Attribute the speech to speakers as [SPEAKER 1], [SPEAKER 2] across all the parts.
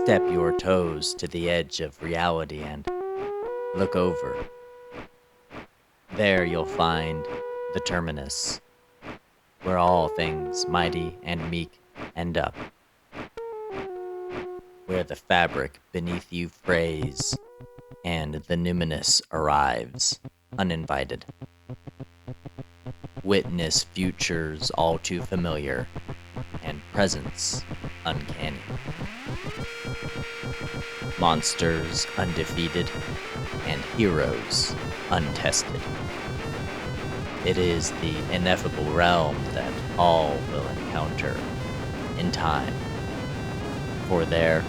[SPEAKER 1] Step your toes to the edge of reality and look over. There you'll find the terminus, where all things mighty and meek end up, where the fabric beneath you frays and the numinous arrives, uninvited. Witness futures all too familiar and presence uncanny. Monsters undefeated and heroes untested. It is the ineffable realm that all will encounter in time, for there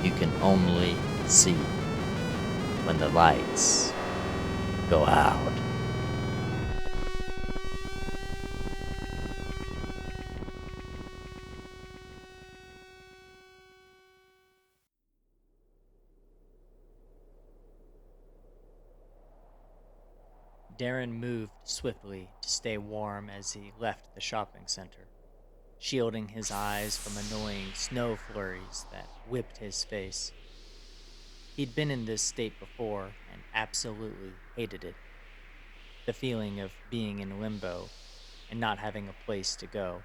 [SPEAKER 1] you can only see when the lights go out.
[SPEAKER 2] Darren moved swiftly to stay warm as he left the shopping center, shielding his eyes from annoying snow flurries that whipped his face. He'd been in this state before and absolutely hated it. The feeling of being in limbo and not having a place to go.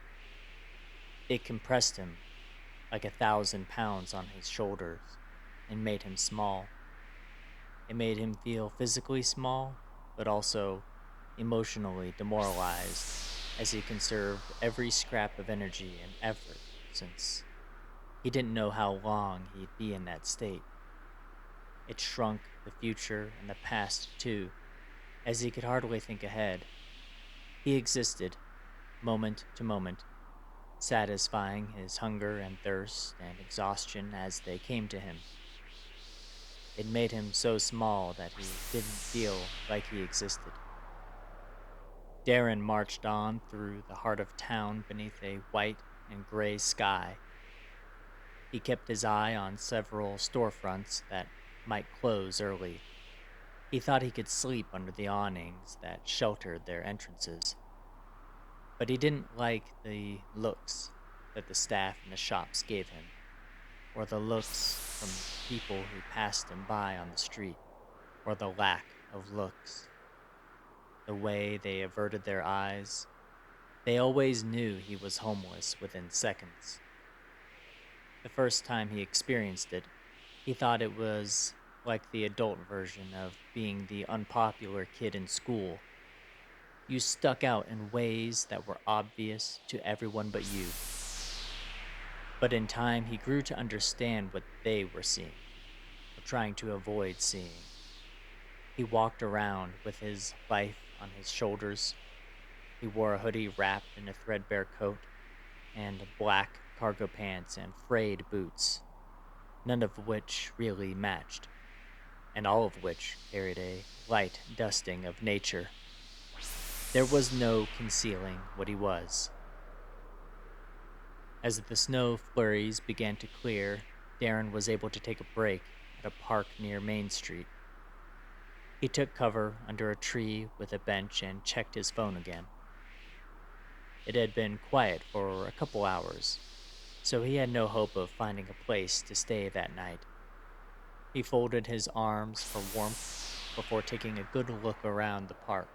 [SPEAKER 2] It compressed him like 1,000 pounds on his shoulders and made him small. It made him feel physically small, but also emotionally demoralized as he conserved every scrap of energy and effort since he didn't know how long he'd be in that state. It shrunk the future and the past too, as he could hardly think ahead. He existed, moment to moment, satisfying his hunger and thirst and exhaustion as they came to him. It made him so small that he didn't feel like he existed. Darren marched on through the heart of town beneath a white and gray sky. He kept his eye on several storefronts that might close early. He thought he could sleep under the awnings that sheltered their entrances. But he didn't like the looks that the staff in the shops gave him, or the looks from people who passed him by on the street, or the lack of looks. The way they averted their eyes. They always knew he was homeless within seconds. The first time he experienced it, he thought it was like the adult version of being the unpopular kid in school. You stuck out in ways that were obvious to everyone but you. But in time, he grew to understand what they were seeing, or trying to avoid seeing. He walked around with his life on his shoulders. He wore a hoodie wrapped in a threadbare coat, and black cargo pants and frayed boots, none of which really matched, and all of which carried a light dusting of nature. There was no concealing what he was. As the snow flurries began to clear, Darren was able to take a break at a park near Main Street. He took cover under a tree with a bench and checked his phone again. It had been quiet for a couple hours, so he had no hope of finding a place to stay that night. He folded his arms for warmth before taking a good look around the park.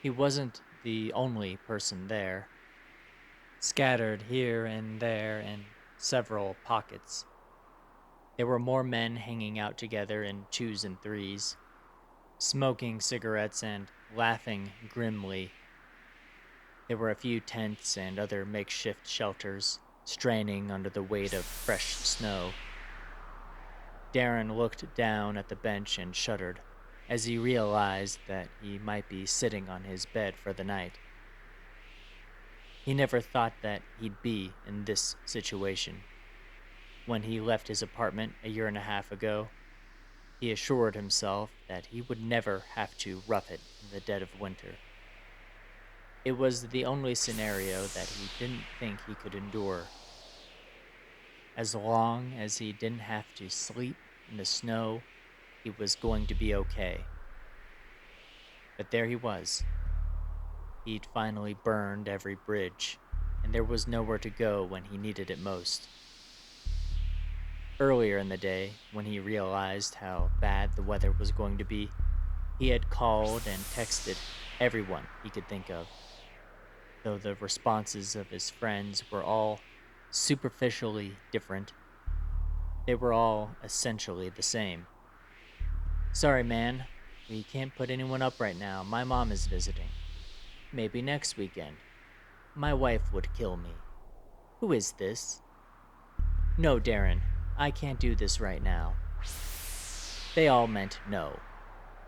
[SPEAKER 2] He wasn't the only person there. Scattered here and there in several pockets, there were more men hanging out together in twos and threes, smoking cigarettes and laughing grimly. There were a few tents and other makeshift shelters, straining under the weight of fresh snow. Darren looked down at the bench and shuddered, as he realized that he might be sitting on his bed for the night. He never thought that he'd be in this situation. When he left his apartment a year and a half ago, he assured himself that he would never have to rough it in the dead of winter. It was the only scenario that he didn't think he could endure. As long as he didn't have to sleep in the snow, he was going to be okay. But there he was. He'd finally burned every bridge, and there was nowhere to go when he needed it most. Earlier in the day, when he realized how bad the weather was going to be, he had called and texted everyone he could think of, though the responses of his friends were all superficially different. They were all essentially the same. Sorry, man. We can't put anyone up right now. My mom is visiting. Maybe next weekend. My wife would kill me. Who is this? No, Darren. I can't do this right now. They all meant no.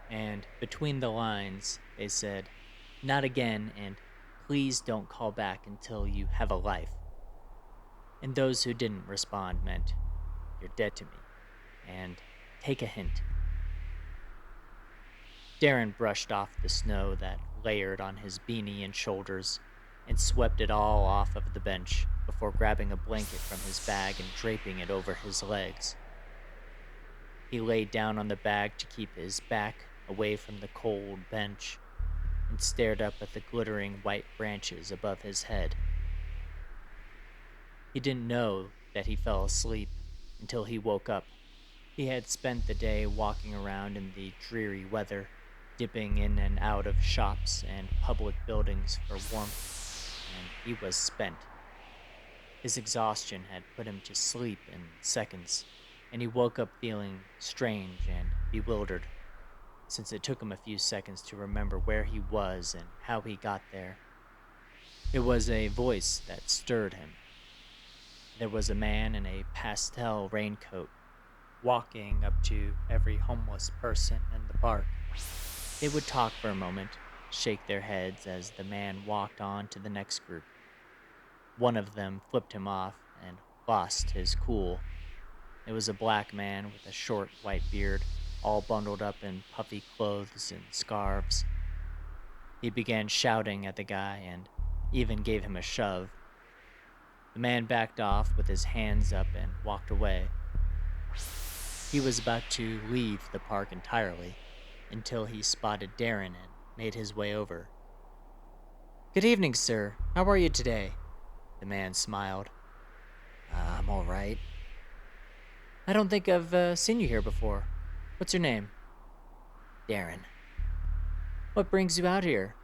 [SPEAKER 2] And between the lines, they said, not again, and please don't call back until you have a life. And those who didn't respond meant, you're dead to me. And take a hint. Darren brushed off the snow that layered on his beanie and shoulders and swept it all off of the bench before grabbing a blanket from his bag and draping it over his legs. He laid down on the bag to keep his back away from the cold bench and stared up at the glittering white branches above his head. He didn't know that he fell asleep until he woke up. He had spent the day walking around in the dreary weather, dipping in and out of shops and public buildings for warmth, and he was spent. His exhaustion had put him to sleep in seconds, and he woke up feeling strange and bewildered, since it took him a few seconds to remember where he was and how he got there. It was a voice that stirred him. There was a man in a pastel raincoat walking up to every homeless person in the park. They would talk for a moment, shake their heads as the man walked on to the next group. One of them flipped him off and lost his cool. It was a black man with a short white beard, all bundled up in puffy clothes and scarves. He began shouting at the guy and even gave him a shove. The man backed off with his hands up and walked away. He was about to leave the park entirely until he spotted Darren and made his way over. Good evening, sir. How are you today? The man smiled. I'm all right. I don't think I've seen you here before. What's your name? Darren. What brings you out here?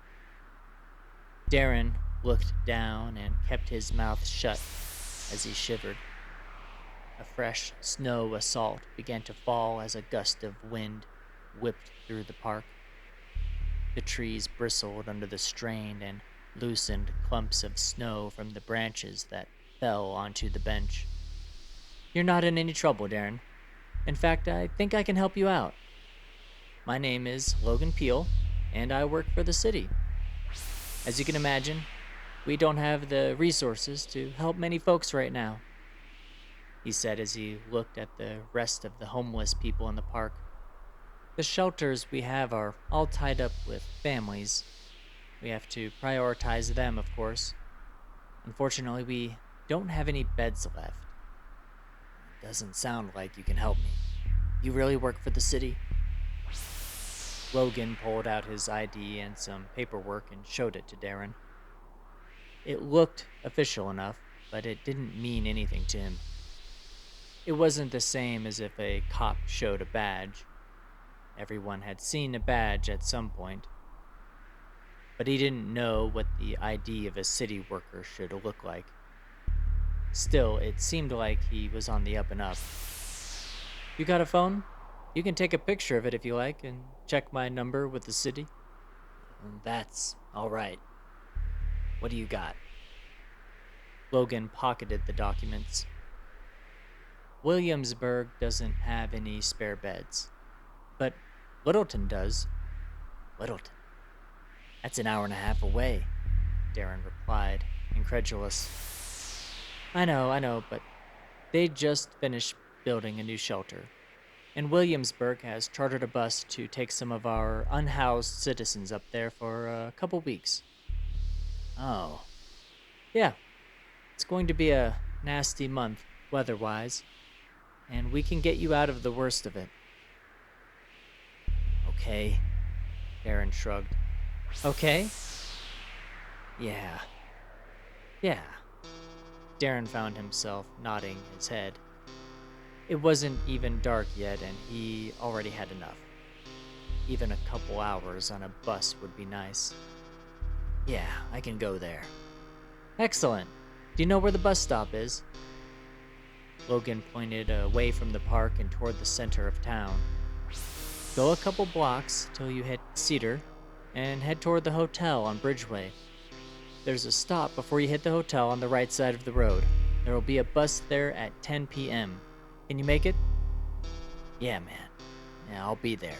[SPEAKER 2] Darren looked down and kept his mouth shut as he shivered. A fresh snow assault began to fall as a gust of wind whipped through the park. The trees bristled under the strained and loosened clumps of snow from the branches that fell onto the bench. You're not in any trouble, Darren. In fact, I think I can help you out. My name is Logan Peel, and I work for the city. As you can imagine, we don't have the resources to help many folks right now, he said as he looked at the rest of the homeless people in the park. The shelters we have are all tied up with families. We have to prioritize them, of course. Unfortunately, we don't have any beds left. Doesn't sound like you can help me. You really work for the city? Logan pulled out his ID and some paperwork and showed it to Darren. It looked official enough, but it didn't mean anything to him. It wasn't the same as if a cop showed a badge. Everyone had seen a badge at some point. But he didn't know what the ID of a city worker should look like. Still, it seemed like he was on the up and up. You got a phone? You can take a picture of it if you like and check my number with the city. That's all right. What do you got? Logan pocketed the documents. Williamsburg doesn't have any spare beds, but Littleton does. Littleton? That's an hour and a half away, Darren replied, incredulous. I know, but they just finished building a new shelter, and Williamsburg has chartered a bus to take some of our unhoused citizens up there for a couple weeks. Oh. Yeah, it's going to be a nasty month, weather-wise, and we can get you out of the worst of it. Okay, Darren shrugged. Okay? Yeah. Darren found himself nodding his head. It wasn't even dark yet, and he already had enough. Even a couple hours on a bus would be nice. Yeah, I can go there. Excellent. Do you know where the bus stop is? Logan pointed away from the park and toward the center of town. Go a couple blocks till you hit Cedar, and head toward the hotel on Bridgeway. There's a stop before you hit the hotel on the right side of the road. There will be a bus there at 10 p.m. Can you make it? Yeah, man. Yeah, I'll be there.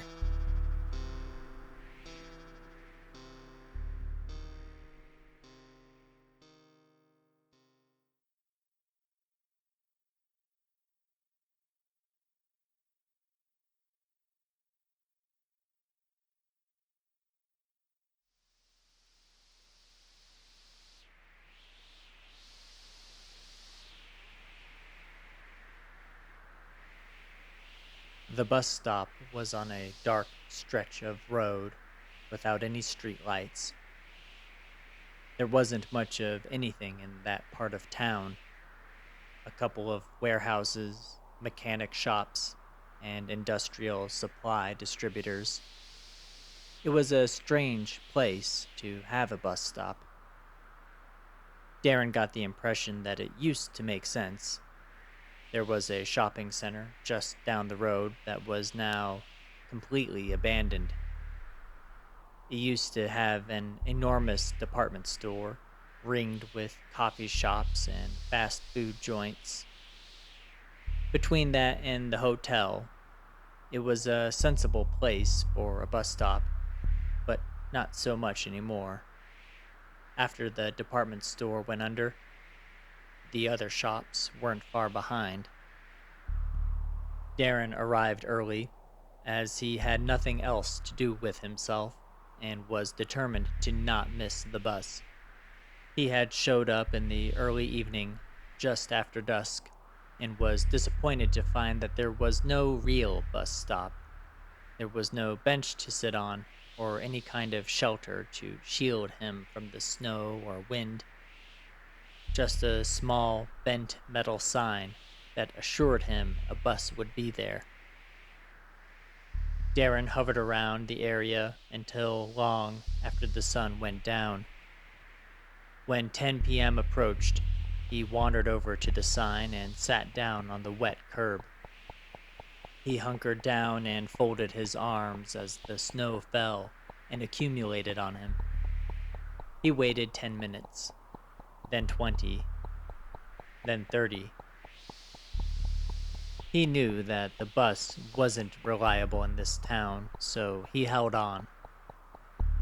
[SPEAKER 2] The bus stop was on a dark stretch of road without any street lights. There wasn't much of anything in that part of town. A couple of warehouses, mechanic shops, and industrial supply distributors. It was a strange place to have a bus stop. Darren got the impression that it used to make sense. There was a shopping center just down the road that was now completely abandoned. It used to have an enormous department store ringed with coffee shops and fast food joints. Between that and the hotel, it was a sensible place for a bus stop, but not so much anymore. After the department store went under, the other shops weren't far behind. Darren arrived early, as he had nothing else to do with himself and was determined to not miss the bus. He had showed up in the early evening, just after dusk, and was disappointed to find that there was no real bus stop. There was no bench to sit on, or any kind of shelter to shield him from the snow or wind. Just a small, bent metal sign that assured him a bus would be there. Darren hovered around the area until long after the sun went down. When 10 p.m. approached, he wandered over to the sign and sat down on the wet curb. He hunkered down and folded his arms as the snow fell and accumulated on him. He waited 10 minutes, then 20, then 30. He knew that the bus wasn't reliable in this town, so he held on.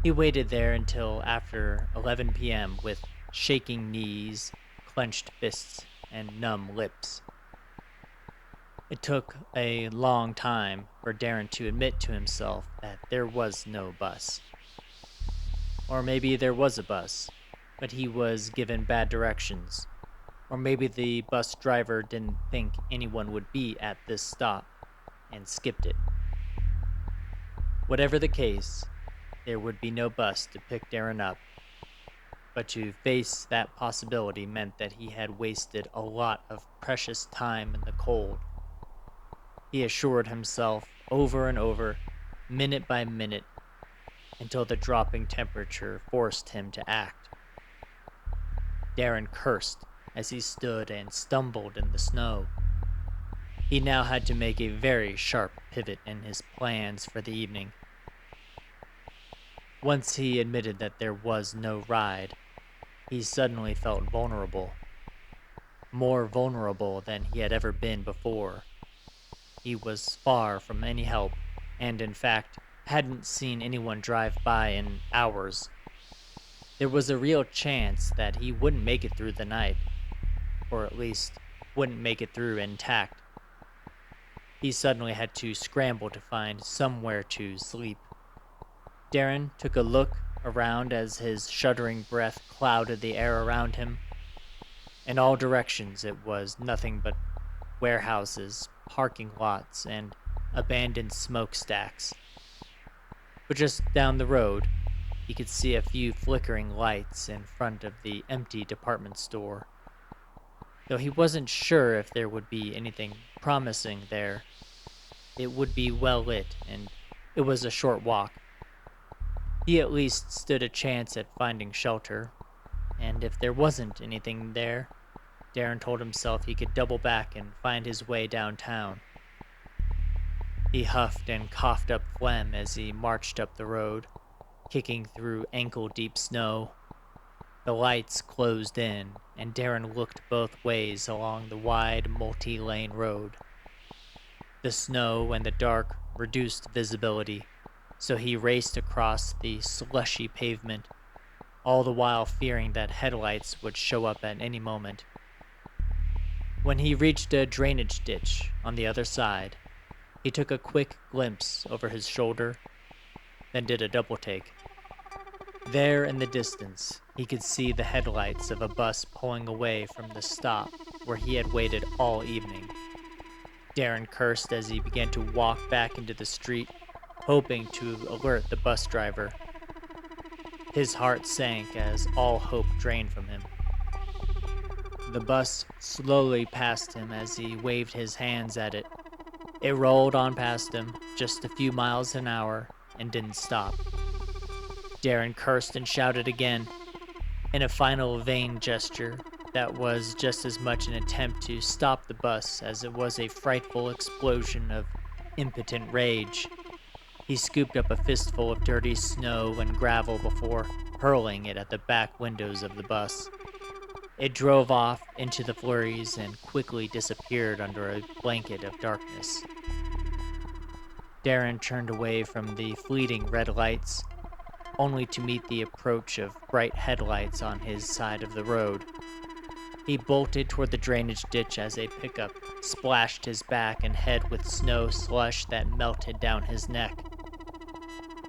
[SPEAKER 2] He waited there until after 11 p.m. with shaking knees, clenched fists, and numb lips. It took a long time for Darren to admit to himself that there was no bus. Or maybe there was a bus, but he was given bad directions. Or maybe the bus driver didn't think anyone would be at this stop and skipped it. Whatever the case, there would be no bus to pick Darren up. But to face that possibility meant that he had wasted a lot of precious time in the cold. He assured himself over and over, minute by minute, until the dropping temperature forced him to act. Darren cursed as he stood and stumbled in the snow. He now had to make a very sharp pivot in his plans for the evening. Once he admitted that there was no ride, he suddenly felt vulnerable. More vulnerable than he had ever been before. He was far from any help, and in fact, hadn't seen anyone drive by in hours. There was a real chance that he wouldn't make it through the night, or at least wouldn't make it through intact. He suddenly had to scramble to find somewhere to sleep. Darren took a look around as his shuddering breath clouded the air around him. In all directions it was nothing but warehouses, parking lots, and abandoned smokestacks. But just down the road, he could see a few flickering lights in front of the empty department store. Though he wasn't sure if there would be anything promising there. It would be well lit, and it was a short walk. He at least stood a chance at finding shelter, and if there wasn't anything there, Darren told himself he could double back and find his way downtown. He huffed and coughed up phlegm as he marched up the road, kicking through ankle-deep snow. The lights closed in, and Darren looked both ways along the wide, multi-lane road. The snow and the dark reduced visibility, so he raced across the slushy pavement, all the while fearing that headlights would show up at any moment. When he reached a drainage ditch on the other side, he took a quick glimpse over his shoulder, then did a double take. There in the distance, he could see the headlights of a bus pulling away from the stop where he had waited all evening. Darren cursed as he began to walk back into the street, hoping to alert the bus driver. His heart sank as all hope drained from him. The bus slowly passed him as he waved his hands at it. It rolled on past him, just a few miles an hour, and didn't stop. Darren cursed and shouted again, in a final vain gesture that was just as much an attempt to stop the bus as it was a frightful explosion of impotent rage. He scooped up a fistful of dirty snow and gravel before hurling it at the back windows of the bus. It drove off into the flurries and quickly disappeared under a blanket of darkness. Darren turned away from the fleeting red lights, only to meet the approach of bright headlights on his side of the road. He bolted toward the drainage ditch as a pickup splashed his back and head with snow slush that melted down his neck.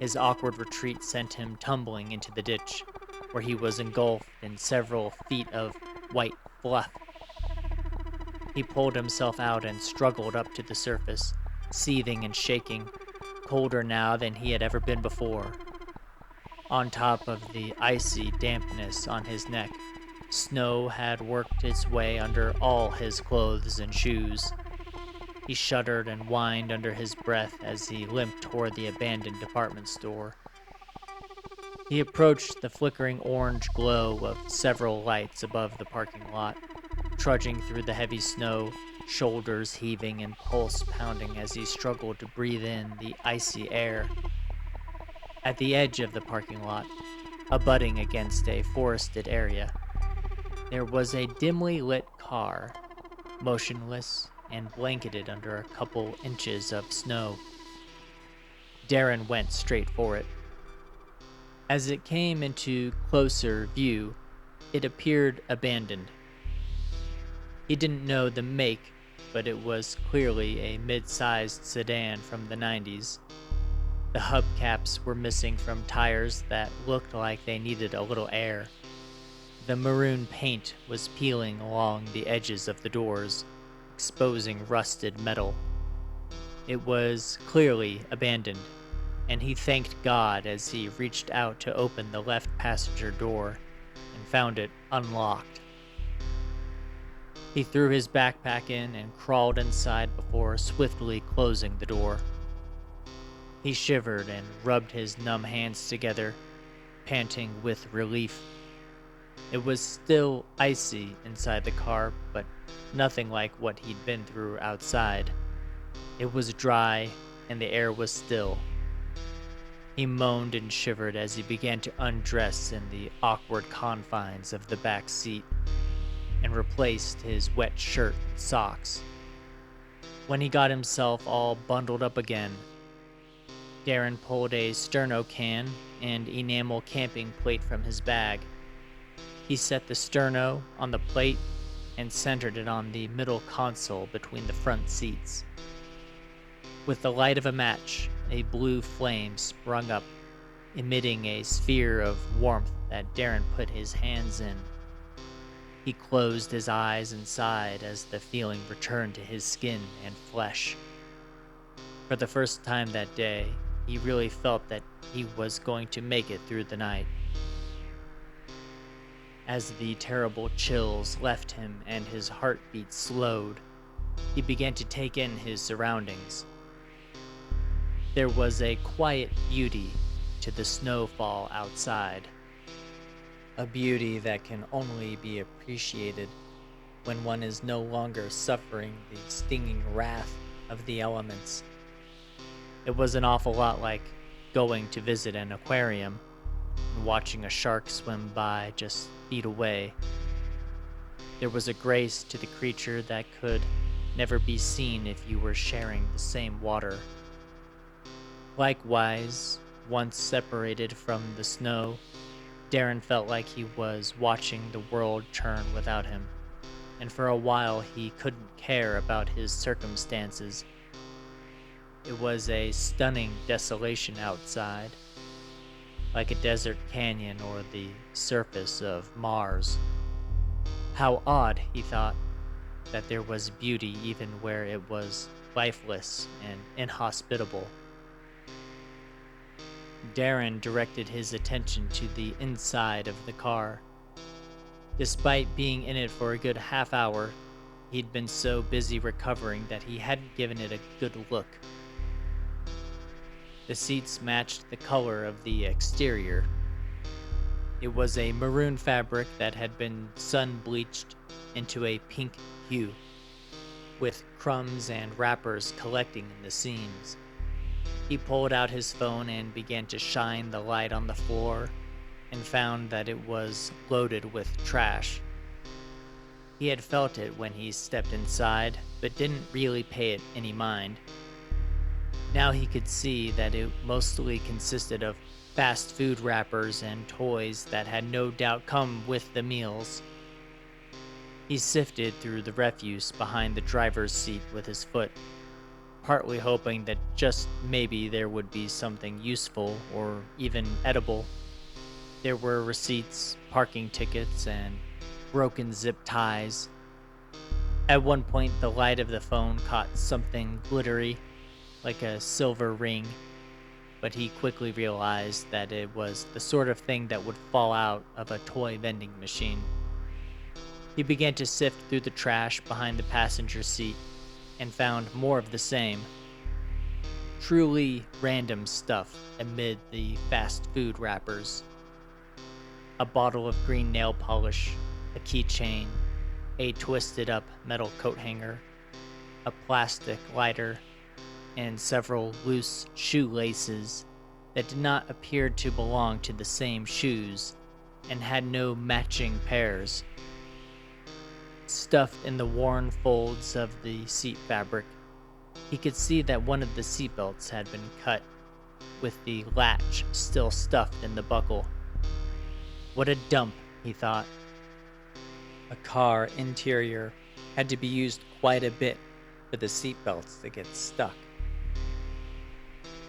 [SPEAKER 2] His awkward retreat sent him tumbling into the ditch, where he was engulfed in several feet of white fluff. He pulled himself out and struggled up to the surface, seething and shaking, colder now than he had ever been before. On top of the icy dampness on his neck, snow had worked its way under all his clothes and shoes. He shuddered and whined under his breath as he limped toward the abandoned department store. He approached the flickering orange glow of several lights above the parking lot, trudging through the heavy snow, shoulders heaving and pulse pounding as he struggled to breathe in the icy air. At the edge of the parking lot, abutting against a forested area, there was a dimly lit car, motionless and blanketed under a couple inches of snow. Darren went straight for it. As it came into closer view, it appeared abandoned. He didn't know the make, but it was clearly a mid-sized sedan from the 90s. The hubcaps were missing from tires that looked like they needed a little air. The maroon paint was peeling along the edges of the doors, exposing rusted metal. It was clearly abandoned, and he thanked God as he reached out to open the left passenger door and found it unlocked. He threw his backpack in and crawled inside before swiftly closing the door. He shivered and rubbed his numb hands together, panting with relief. It was still icy inside the car, but nothing like what he'd been through outside. It was dry, and the air was still. He moaned and shivered as he began to undress in the awkward confines of the back seat, and replaced his wet shirt and socks. When he got himself all bundled up again, Darren pulled a sterno can and enamel camping plate from his bag. He set the sterno on the plate and centered it on the middle console between the front seats. With the light of a match, a blue flame sprung up, emitting a sphere of warmth that Darren put his hands in. He closed his eyes and sighed as the feeling returned to his skin and flesh. For the first time that day, he really felt that he was going to make it through the night. As the terrible chills left him and his heartbeat slowed, He began to take in his surroundings. There was a quiet beauty to the snowfall outside, a beauty that can only be appreciated when one is no longer suffering the stinging wrath of the elements. It was an awful lot like going to visit an aquarium and watching a shark swim by just feet away. There was a grace to the creature that could never be seen if you were sharing the same water. Likewise, once separated from the snow, Darren felt like he was watching the world turn without him, and for a while he couldn't care about his circumstances. It was a stunning desolation outside, like a desert canyon or the surface of Mars. How odd, he thought, that there was beauty even where it was lifeless and inhospitable. Darren directed his attention to the inside of the car. Despite being in it for a good half hour, he'd been so busy recovering that he hadn't given it a good look. The seats matched the color of the exterior. It was a maroon fabric that had been sun-bleached into a pink hue, with crumbs and wrappers collecting in the seams. He pulled out his phone and began to shine the light on the floor and found that it was loaded with trash. He had felt it when he stepped inside, but didn't really pay it any mind. Now he could see that it mostly consisted of fast food wrappers and toys that had no doubt come with the meals. He sifted through the refuse behind the driver's seat with his foot, partly hoping that just maybe there would be something useful or even edible. There were receipts, parking tickets, and broken zip ties. At one point, the light of the phone caught something glittery, like a silver ring, but he quickly realized that it was the sort of thing that would fall out of a toy vending machine. He began to sift through the trash behind the passenger seat and found more of the same. Truly random stuff amid the fast food wrappers. A bottle of green nail polish, a keychain, a twisted up metal coat hanger, a plastic lighter, and several loose shoelaces that did not appear to belong to the same shoes and had no matching pairs. Stuffed in the worn folds of the seat fabric, he could see that one of the seatbelts had been cut, with the latch still stuffed in the buckle. What a dump, he thought. A car interior had to be used quite a bit for the seatbelts to get stuck.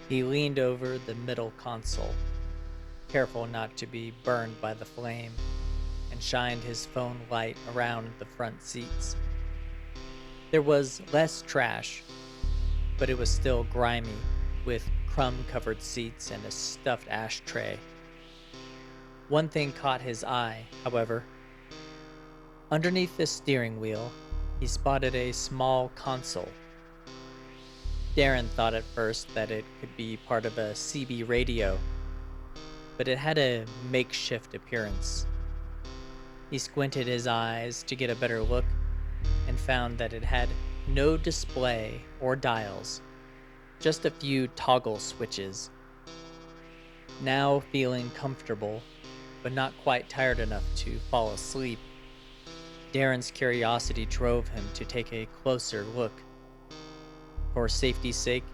[SPEAKER 2] He leaned over the middle console, careful not to be burned by the flame, and shined his phone light around the front seats. There was less trash, but it was still grimy, with crumb-covered seats and a stuffed ashtray. One thing caught his eye, however. Underneath the steering wheel, he spotted a small console. Darren thought at first that it could be part of a CB radio, but it had a makeshift appearance. He squinted his eyes to get a better look and found that it had no display or dials, just a few toggle switches. Now feeling comfortable, but not quite tired enough to fall asleep, Darren's curiosity drove him to take a closer look. For safety's sake,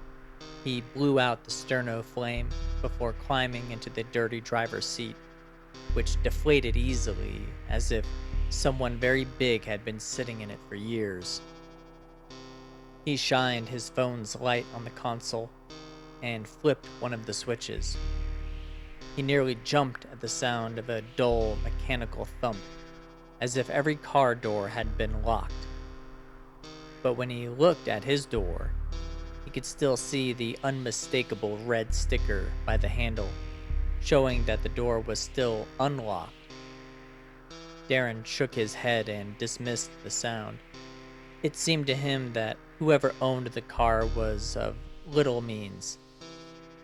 [SPEAKER 2] he blew out the sterno flame before climbing into the dirty driver's seat, which deflated easily as if someone very big had been sitting in it for years. He shined his phone's light on the console and flipped one of the switches. He nearly jumped at the sound of a dull mechanical thump, as if every car door had been locked. But when he looked at his door, he could still see the unmistakable red sticker by the handle, showing that the door was still unlocked. Darren shook his head and dismissed the sound. It seemed to him that whoever owned the car was of little means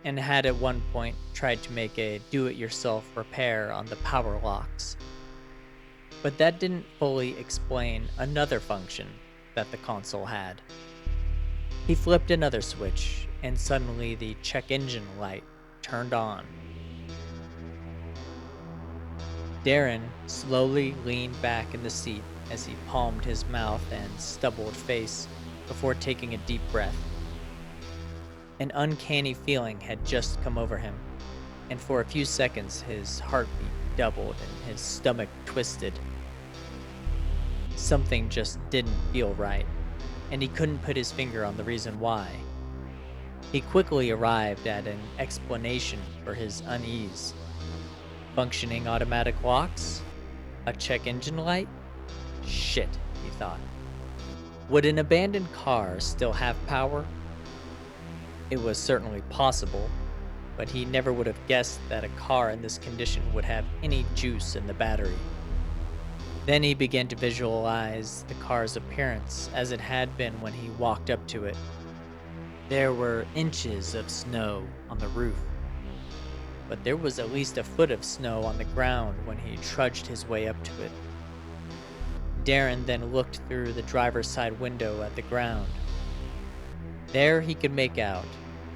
[SPEAKER 2] and had at one point tried to make a do it yourself repair on the power locks. But that didn't fully explain another function that the console had. He flipped another switch, and suddenly the check engine light turned on. Darren slowly leaned back in the seat as he palmed his mouth and stubbled face before taking a deep breath. An uncanny feeling had just come over him, and for a few seconds his heartbeat doubled and his stomach twisted. Something just didn't feel right, and he couldn't put his finger on the reason why. He quickly arrived at an explanation for his unease. Functioning automatic locks? A check engine light? Shit, he thought. Would an abandoned car still have power? It was certainly possible, but he never would have guessed that a car in this condition would have any juice in the battery. Then he began to visualize the car's appearance as it had been when he walked up to it. There were inches of snow on the roof, but there was at least a foot of snow on the ground when he trudged his way up to it. Darren then looked through the driver's side window at the ground. There he could make out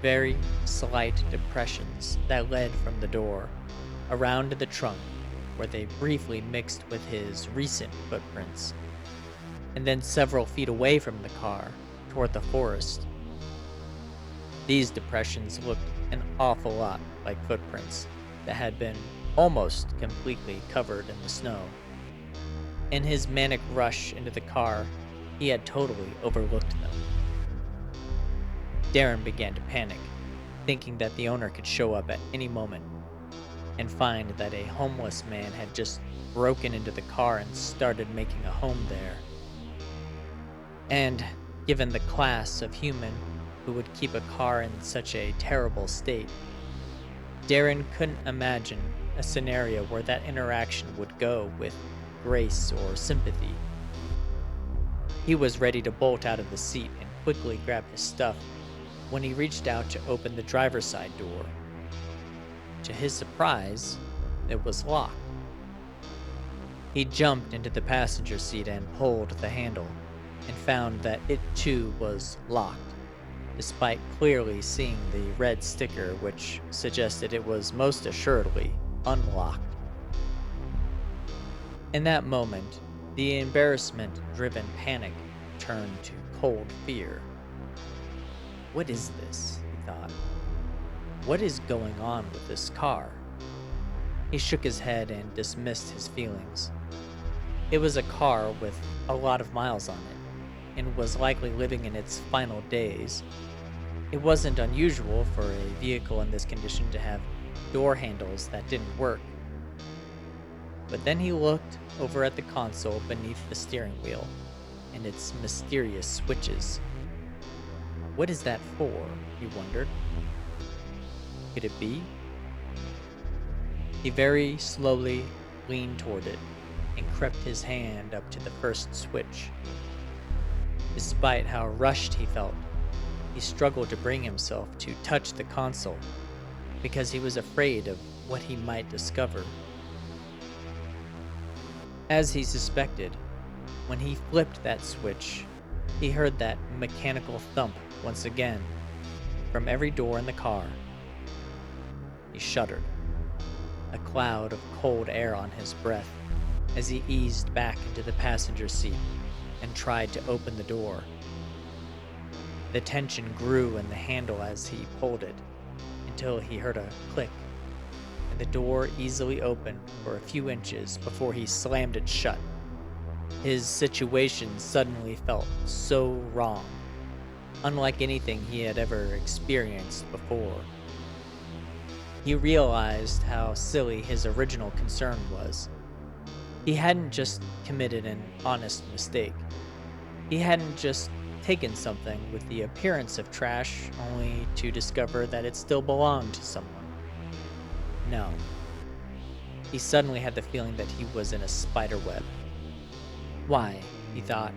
[SPEAKER 2] very slight depressions that led from the door around the trunk, where they briefly mixed with his recent footprints, and then several feet away from the car toward the forest. These depressions looked an awful lot like footprints that had been almost completely covered in the snow. In his manic rush into the car, he had totally overlooked them. Darren began to panic, thinking that the owner could show up at any moment and find that a homeless man had just broken into the car and started making a home there. And given the class of human who would keep a car in such a terrible state, Darren couldn't imagine a scenario where that interaction would go with grace or sympathy. He was ready to bolt out of the seat and quickly grab his stuff when he reached out to open the driver's side door. To his surprise, it was locked. He jumped into the passenger seat and pulled the handle, and found that it too was locked, despite clearly seeing the red sticker which suggested it was most assuredly unlocked. In that moment, the embarrassment-driven panic turned to cold fear. What is this? He thought. What is going on with this car? He shook his head and dismissed his feelings. It was a car with a lot of miles on it, and was likely living in its final days. It wasn't unusual for a vehicle in this condition to have door handles that didn't work. But then he looked over at the console beneath the steering wheel and its mysterious switches. What is that for? He wondered. Could it be? He very slowly leaned toward it and crept his hand up to the first switch. Despite how rushed he felt, he struggled to bring himself to touch the console because he was afraid of what he might discover. As he suspected, when he flipped that switch, he heard that mechanical thump once again from every door in the car. He shuddered, a cloud of cold air on his breath, as he eased back into the passenger seat and tried to open the door. The tension grew in the handle as he pulled it, until he heard a click, and the door easily opened for a few inches before he slammed it shut. His situation suddenly felt so wrong, unlike anything he had ever experienced before. He realized how silly his original concern was. He hadn't just committed an honest mistake. He hadn't just taken something with the appearance of trash only to discover that it still belonged to someone. No. He suddenly had the feeling that he was in a spider web. Why, he thought,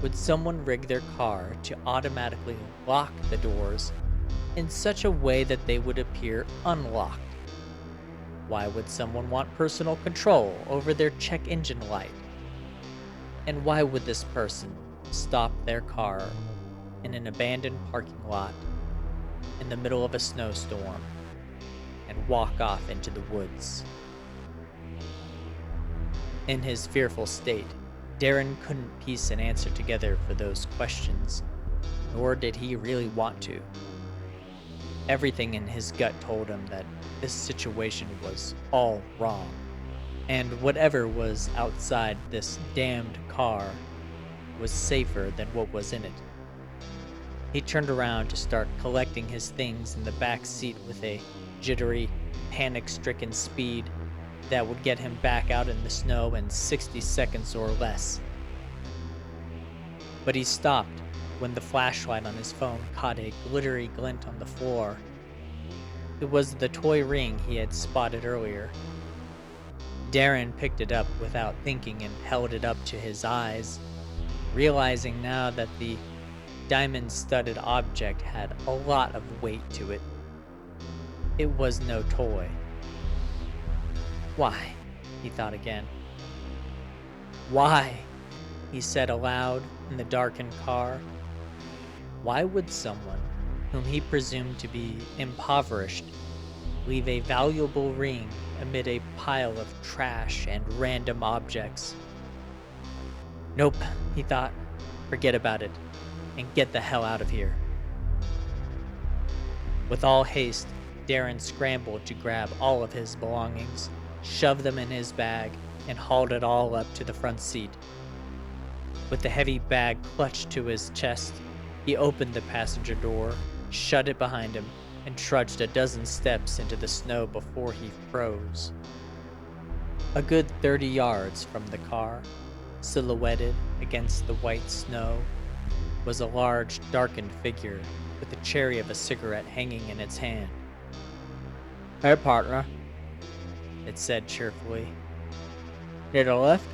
[SPEAKER 2] Would someone rig their car to automatically lock the doors in such a way that they would appear unlocked? Why would someone want personal control over their check engine light? And why would this person stop their car in an abandoned parking lot in the middle of a snowstorm and walk off into the woods? In his fearful state, Darren couldn't piece an answer together for those questions, nor did he really want to. Everything in his gut told him that this situation was all wrong, and whatever was outside this damned car was safer than what was in it. He turned around to start collecting his things in the back seat with a jittery, panic-stricken speed that would get him back out in the snow in 60 seconds or less. But he stopped when the flashlight on his phone caught a glittery glint on the floor. It was the toy ring he had spotted earlier. Darren picked it up without thinking and held it up to his eyes, realizing now that the diamond-studded object had a lot of weight to it. It was no toy. Why? He thought again. Why? He said aloud in the darkened car. Why would someone, whom he presumed to be impoverished, leave a valuable ring amid a pile of trash and random objects? Nope, he thought. Forget about it, and get the hell out of here. With all haste, Darren scrambled to grab all of his belongings, shoved them in his bag, and hauled it all up to the front seat. With the heavy bag clutched to his chest, he opened the passenger door, shut it behind him, and trudged a dozen steps into the snow before he froze. A good 30 yards from the car, silhouetted against the white snow, was a large, darkened figure with the cherry of a cigarette hanging in its hand. "Hey, partner," it said cheerfully. "Need a lift?"